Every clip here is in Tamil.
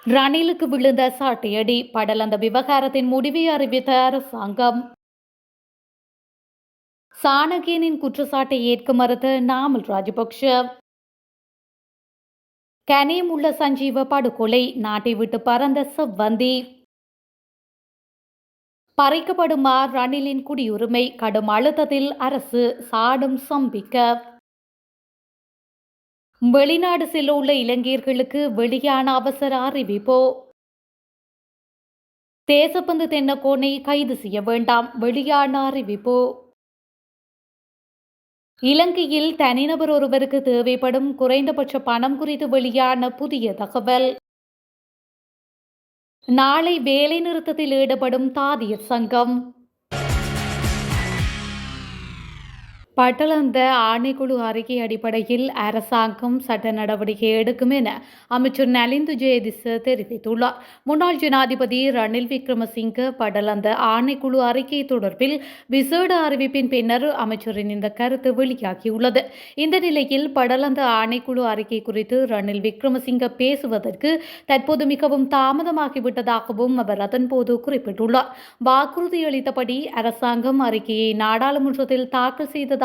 ரணிலுக்கு விழுந்த சாட்டையடி படலந்த விவகாரத்தின் முடிவை அறிவித்த அரசாங்கம். சாணக்கியனின் குற்றச்சாட்டை ஏற்க மறுத்த நாமல் ராஜபக்ஷ. கனியமுள்ள சஞ்சீவ படுகொலை நாட்டை விட்டு பறந்த செவ்வந்தி. பறிக்கப்படுமா ரணிலின் குடியுரிமை கடும் அழுத்தத்தில் அரசு சாடும் சம்பிக்க. வெளிநாடு செல்ல உள்ள இலங்கையர்களுக்கு வெளியான அவசர அறிவிப்பு. தேசப்பந்து தென்னக்கோனை கைது செய்ய வேண்டாம் வெளியான அறிவிப்பு. இலங்கையில் தனிநபர் ஒருவருக்கு தேவைப்படும் குறைந்தபட்ச பணம் குறித்து வெளியான புதிய தகவல். நாளை வேலைநிறுத்தத்தில் ஈடுபடும் தாதியர் சங்கம். பட்டளந்த ஆணைக்குழு அறிக்கை அடிப்படையில் அரசாங்கம் சட்ட நடவடிக்கை எடுக்கும் என அமைச்சர் நலிந்து ஜெயதிச தெரிவித்துள்ளார். முன்னாள் ஜனாதிபதி ரணில் விக்ரமசிங்க பட்டளந்த ஆணைக்குழு அறிக்கை தொடர்பில் விசேட அறிவிப்பின் பின்னர் அமைச்சரின் இந்த கருத்து வெளியாகியுள்ளது. இந்த நிலையில் படலந்த ஆணைக்குழு அறிக்கை குறித்து ரணில் விக்ரமசிங்க பேசுவதற்கு தற்போது மிகவும் தாமதமாகிவிட்டதாகவும் அவர் அதன்போது குறிப்பிட்டுள்ளார். வாக்குறுதியளித்தபடி அரசாங்கம் அறிக்கையை நாடாளுமன்றத்தில் தாக்கல் செய்தது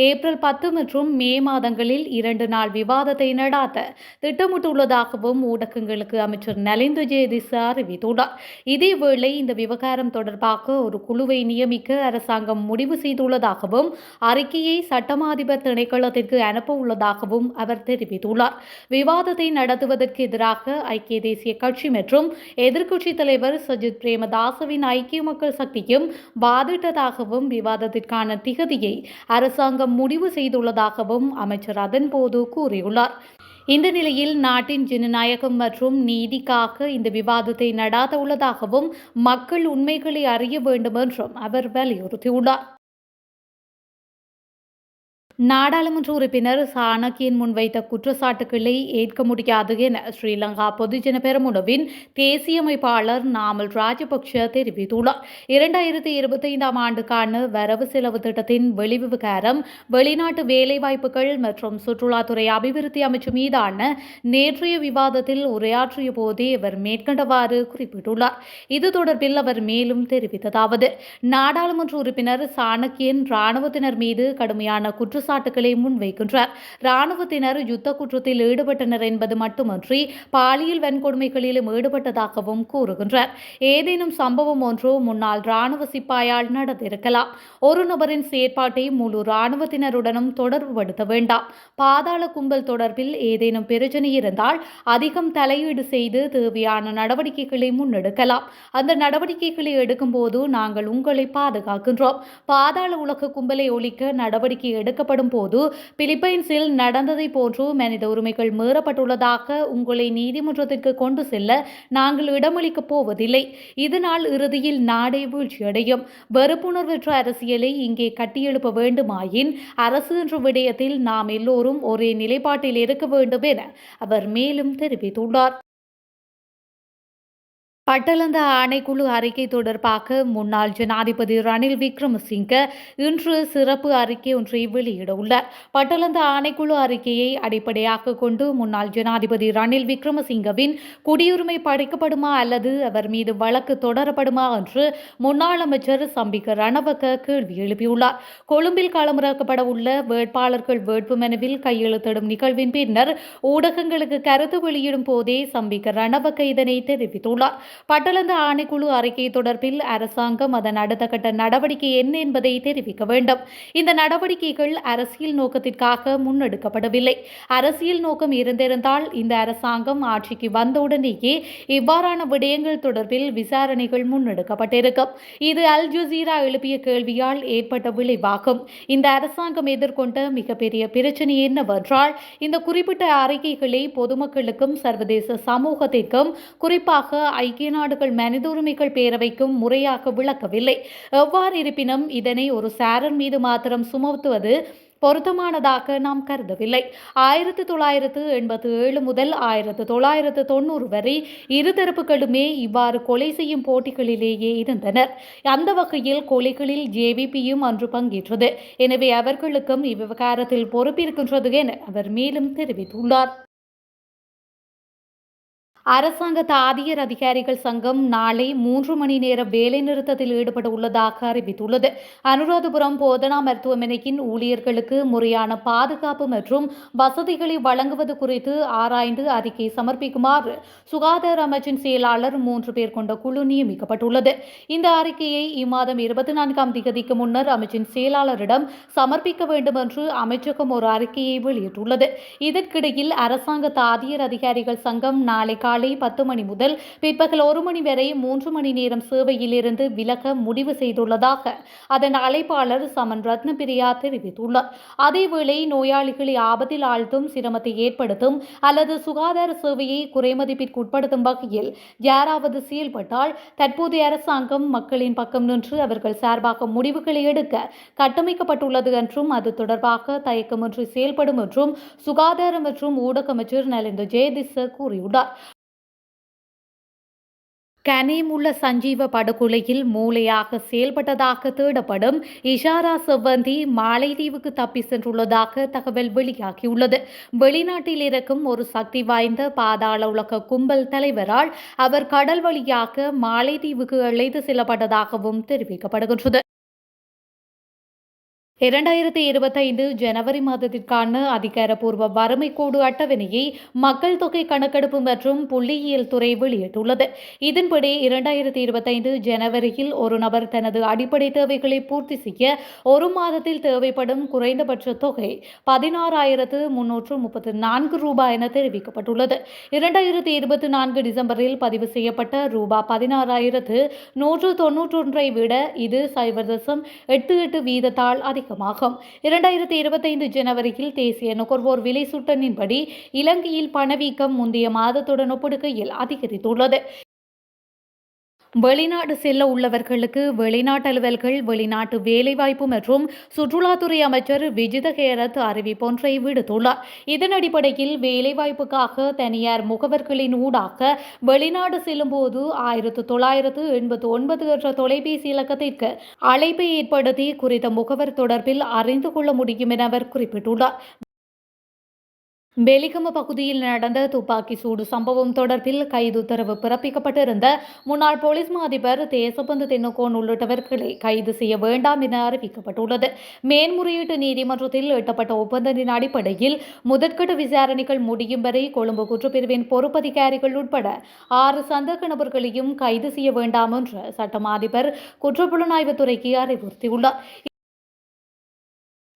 ஏப்ரல் 10 மற்றும் மே மாதங்களில் 2 நாள் விவாதத்தை நடாத்த திட்டமிட்டுள்ளதாகவும் ஊடகங்களுக்கு அமைச்சர் நலிந்து ஜெயதிச அறிவித்துள்ளார். இதேவேளை இந்த விவகாரம் தொடர்பாக ஒரு குழுவை நியமிக்க அரசாங்கம் முடிவு செய்துள்ளதாகவும் அறிக்கையை சட்டமாதிபர் திணைக்களத்திற்கு அனுப்ப உள்ளதாகவும் அவர் தெரிவித்துள்ளார். விவாதத்தை நடத்துவதற்கு எதிராக ஐக்கிய தேசிய கட்சி மற்றும் எதிர்க்கட்சித் தலைவர் சஜித் பிரேமதாசவின் ஐக்கிய மக்கள் சக்தியும் வாதிட்டதாகவும் விவாதத்திற்கான திகதியை அரசாங்கம் முடிவு செய்துள்ளதாகவும் அமைச்சர் அதன்போது கூறியுள்ளார். இந்த நிலையில் நாட்டின் ஜனநாயகம் மற்றும் நீதிக்காக இந்த விவாதத்தை நடாத்த உள்ளதாகவும் மக்கள் உண்மைகளை அறிய வேண்டும் என்றும் அவர் வலியுறுத்தியுள்ளார். நாடாளுமன்ற உறுப்பினர் சாணக்கியன் முன்வைத்த குற்றச்சாட்டுக்களை ஏற்க முடியாது என ஸ்ரீலங்கா பொதுஜன பெரமுனவின் தேசிய அமைப்பாளர் நாமல் ராஜபக்ஷ தெரிவித்துள்ளார். 2025 ஆண்டுக்கான வரவு செலவு திட்டத்தின் வெளிவிவகாரம் வெளிநாட்டு வேலைவாய்ப்புகள் மற்றும் சுற்றுலாத்துறை அபிவிருத்தி அமைச்சு மீதான நேற்றைய விவாதத்தில் உரையாற்றிய போதே அவர் மேற்கண்டவாறு குறிப்பிட்டுள்ளார். இது தொடர்பில் அவர் மேலும் தெரிவித்ததாவது, நாடாளுமன்ற உறுப்பினர் சாணக்கியன் இராணுவத்தினர் மீது கடுமையான குற்றச்சாட்டுகளை முன்வைக்கின்றார். இராணுவத்தினர் யுத்த குற்றத்தில் ஈடுபட்டனர் என்பது மட்டுமன்றி பாலியல் வன்கொடுமைகளிலும் ஈடுபட்டதாகவும் கூறுகின்றார். ஏதேனும் சம்பவம் ஒன்று முன்னாள் இராணுவ சிப்பாயால் நடந்திருக்கலாம். ஒரு நபரின் செயற்பாட்டை முழு இராணுவத்தினருடனும் தொடர்புபடுத்த வேண்டாம். பாதாள கும்பல் தொடர்பில் ஏதேனும் பிரச்சனை இருந்தால் அதிகம் தலையீடு செய்து தேவையான நடவடிக்கைகளை முன்னெடுக்கலாம். அந்த நடவடிக்கைகளை எடுக்கும் போது நாங்கள் உங்களை பாதுகாக்கின்றோம். பாதாள உலக கும்பலை ஒழிக்க நடவடிக்கை எடுக்கப்படும் போது பிலிப்பைன்ஸில் நடந்ததை போன்று மனித உரிமைகள் மீறப்பட்டுள்ளதாக உங்களை நீதிமன்றத்திற்கு கொண்டு செல்ல நாங்கள் இடமளிக்கப் போவதில்லை. இதனால் இறுதியில் நாடே வீழ்ச்சியடையும். வெறுப்புணர்வற்ற அரசியலை இங்கே கட்டியெழுப்ப வேண்டுமாயின் அரசு என்ற விடயத்தில் நாம் எல்லோரும் ஒரே நிலைப்பாட்டில் இருக்க வேண்டும் என அவர் மேலும் தெரிவித்துள்ளார். பட்டளந்த ஆணைக்குழு அறிக்கை தொடர்பாக முன்னாள் ஜனாதிபதி ரணில் விக்ரமசிங்க இன்று சிறப்பு அறிக்கை ஒன்றை வெளியிடவுள்ளார். பட்டளந்த ஆணைக்குழு அறிக்கையை அடிப்படையாக கொண்டு முன்னாள் ஜனாதிபதி ரணில் விக்ரமசிங்கவின் குடியுரிமை பறிக்கப்படுமா அல்லது அவர் மீது வழக்கு தொடரப்படுமா என்று முன்னாள் அமைச்சர் சம்பிக்க ரணவக்க கேள்வி எழுப்பியுள்ளார். கொழும்பில் களமிறக்கப்பட உள்ள வேட்பாளர்கள் வேட்புமனுவில் கையெழுத்திடும் நிகழ்வின் பின்னர் ஊடகங்களுக்கு கருத்து வெளியிடும் போதே சம்பிக்க ரணவக்க இதனை தெரிவித்துள்ளார். பட்டளந்த ஆணைக்குழு அறிக்கை தொடர்பில் அரசாங்கம் அதன் அடுத்த கட்ட நடவடிக்கை என்ன என்பதை தெரிவிக்க வேண்டும். இந்த நடவடிக்கைகள் அரசியல் நோக்கத்திற்காக முன்னெடுக்கப்படவில்லை. அரசியல் நோக்கம் இருந்திருந்தால் இந்த அரசாங்கம் ஆட்சிக்கு வந்தவுடனேயே இவ்வாறான விடயங்கள் தொடர்பில் விசாரணைகள் முன்னெடுக்கப்பட்டிருக்கும். இது அல் ஜசீரா எழுப்பிய கேள்வியால் ஏற்பட்ட விளைவாகும். இந்த அரசாங்கம் எதிர்கொண்ட மிகப்பெரிய பிரச்சனை என்னவென்றால் இந்த குறிப்பிட்ட அறிக்கைகளை பொதுமக்களுக்கும் சர்வதேச சமூகத்திற்கும் குறிப்பாக ஐக்கிய நாடுகள் மனித உரிமைகள் பேரவைக்கும் முறையாக விளக்கவில்லை. எவ்வாறு இருப்பினும் இதனை ஒரு சாரர் மீது மாத்திரம் சுமத்துவது பொருத்தமானதாக நாம் கருதவில்லை. 1987 முதல் 1990 வரை இருதரப்புகளுமே இவ்வாறு கொலை செய்யும் போட்டிகளிலேயே இருந்தனர். அந்த வகையில் கொலைகளில் ஜேவிபியும் அன்று பங்கேற்றது. எனவே அவர்களுக்கும் இவ்விவகாரத்தில் பொறுப்பிருக்கின்றது என அவர் மேலும் தெரிவித்துள்ளார். அரசாங்க தாதியர் அதிகாரிகள் சங்கம் நாளை 3 மணி நேர வேலைநிறுத்தத்தில் ஈடுபட உள்ளதாக அறிவித்துள்ளது. அனுராதபுரம் போதனா மருத்துவமனையின் ஊழியர்களுக்கு முறையான பாதுகாப்பு மற்றும் வசதிகளை வழங்குவது குறித்து ஆராய்ந்து அறிக்கை சமர்ப்பிக்குமாறு சுகாதார அமைச்சின் செயலாளர் 3 பேர் கொண்ட குழு நியமிக்கப்பட்டுள்ளது. இந்த அறிக்கையை இம்மாதம் 24ஆம் தேதிக்கு முன்னர் அமைச்சின் செயலாளரிடம் சமர்ப்பிக்க வேண்டும் என்று அமைச்சகம் ஒரு அறிக்கையை வெளியிட்டுள்ளது. இதற்கிடையில் அரசாங்க தாதியர் அதிகாரிகள் சங்கம் நாளை காலை 10 மணி முதல் பிற்பகல் 1 மணி வரை 3 மணி நேரம் சேவையிலிருந்து விலக முடிவு செய்துள்ளதாக அதன் அழைப்பாளர் சமன் ரத்னபிரியா தெரிவித்துள்ளார். அதேவேளை நோயாளிகளை ஆபத்தில் ஆழ்த்தும், சிரமத்தை ஏற்படுத்தும் அல்லது சுகாதார சேவையை குறைமதிப்பிற்கு உட்படுத்தும் வகையில் யாராவது செயல்பட்டால் தற்போதைய அரசாங்கம் மக்களின் பக்கம் நின்று அவர்கள் சார்பாக முடிவுகளை எடுக்க கட்டமைக்கப்பட்டுள்ளது என்றும் அது தொடர்பாக தயக்கமின்றி செயல்படும் என்றும் சுகாதார மற்றும் ஊடக அமைச்சர் நலிந்த ஜெயதிச கூறியுள்ளார். கனேம் உள்ள சஞ்சீவ படுகொலையில் மூளையாக செயல்பட்டதாக தேடப்படும் இஷாரா செவ்வந்தி மாலைதீவுக்கு தப்பி சென்றுள்ளதாக தகவல் வெளியாகியுள்ளது. வெளிநாட்டில் இருக்கும் ஒரு சக்தி வாய்ந்த பாதாள உலக கும்பல் தலைவரால் அவர் கடல் வழியாக மாலைதீவுக்கு அழைத்து செல்லப்பட்டதாகவும் தெரிவிக்கப்படுகின்றது. 2025 ஜனவரி மாதத்திற்கான அதிகாரப்பூர்வ வறுமை கோடு அட்டவணையை மக்கள் தொகை கணக்கெடுப்பு மற்றும் புள்ளியியல் துறை வெளியிட்டுள்ளது. இதன்படி 2025 ஜனவரியில் ஒரு நபர் தனது அடிப்படை தேவைகளை பூர்த்தி செய்ய ஒரு மாதத்தில் தேவைப்படும் குறைந்தபட்ச தொகை 16,334 ரூபாய் என தெரிவிக்கப்பட்டுள்ளது. 2024 டிசம்பரில் பதிவு செய்யப்பட்ட ரூபாய் 16,191 விட இது 0.88 வீதத்தால் அதிகம். 2025 ஜனவரியில் தேசிய நுகர்வோர் விலை சுட்டனின்படி இலங்கையில் பணவீக்கம் முந்தைய மாதத்துடன் ஒப்பிடுகையில் அதிகரித்துள்ளது. வெளிநாடு செல்ல உள்ளவர்களுக்கு வெளிநாட்டு அலுவல்கள், வெளிநாட்டு வேலைவாய்ப்பு மற்றும் சுற்றுலாத்துறை அமைச்சர் விஜித ஹேரத் அறிவிப்பொன்றை விடுத்துள்ளார். இதன் அடிப்படையில் வேலைவாய்ப்புக்காக தனியார் முகவர்களின் ஊடாக வெளிநாடு செல்லும்போது 1989 என்ற தொலைபேசி இலக்கத்திற்கு அழைப்பை ஏற்படுத்தி குறித்த முகவர் தொடர்பில் அறிந்து கொள்ள முடியும் என அவர் குறிப்பிட்டுள்ளார். பெலிகம பகுதியில் நடந்த துப்பாக்கி சூடு சம்பவம் தொடர்பில் கைது உத்தரவு பிறப்பிக்கப்பட்டிருந்த முன்னாள் போலீஸ் மா அதிபர் தேசபந்து தென்னகோன் உள்ளிட்டவர்களை கைது செய்ய வேண்டாம் என அறிவிக்கப்பட்டுள்ளது. மேன்முறையீட்டு நீதிமன்றத்தில் எட்டப்பட்ட ஒப்பந்தத்தின் அடிப்படையில் முதற்கட்ட விசாரணைகள் முடியும் வரை கொழும்பு குற்றப்பிரிவின் பொறுப்பதிகாரிகள் உட்பட 6 சந்தேக நபர்களையும் கைது செய்ய வேண்டாம் என்று சட்டமா அதிபர் குற்றப்புலனாய்வுத்துறைக்கு அறிவுறுத்தியுள்ளார்.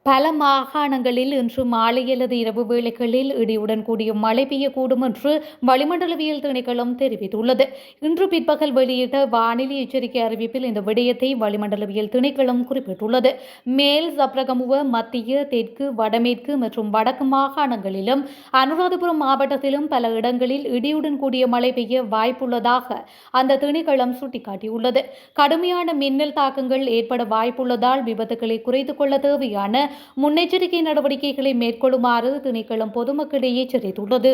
பல மாகாணங்களில் இன்று மாலை அல்லது இரவு வேளைகளில் இடியுடன் கூடிய மழை பெய்யக்கூடும் என்று வளிமண்டலவியல் திணைக்களம் தெரிவித்துள்ளது. இன்று பிற்பகல் வெளியிட்ட வானிலை எச்சரிக்கை அறிவிப்பில் இந்த விடயத்தை வளிமண்டலவியல் திணைக்களம் குறிப்பிட்டுள்ளது. மேல் சப்ரகமுவ, மத்திய, தெற்கு, வடமேற்கு மற்றும் வடக்கு மாகாணங்களிலும் அனுராதபுரம் மாவட்டத்திலும் பல இடங்களில் இடியுடன் கூடிய மழை பெய்ய வாய்ப்புள்ளதாக அந்த திணைக்களம் சுட்டிக்காட்டியுள்ளது. கடுமையான மின்னல் தாக்கங்கள் ஏற்பட வாய்ப்புள்ளதால் விபத்துக்களை குறைத்துக் கொள்ள தேவையான முன்னெச்சரிக்கை நடவடிக்கைகளை மேற்கொள்ளுமாறு திணைக்களம் பொதுமக்களிடையே எச்சரித்துள்ளது.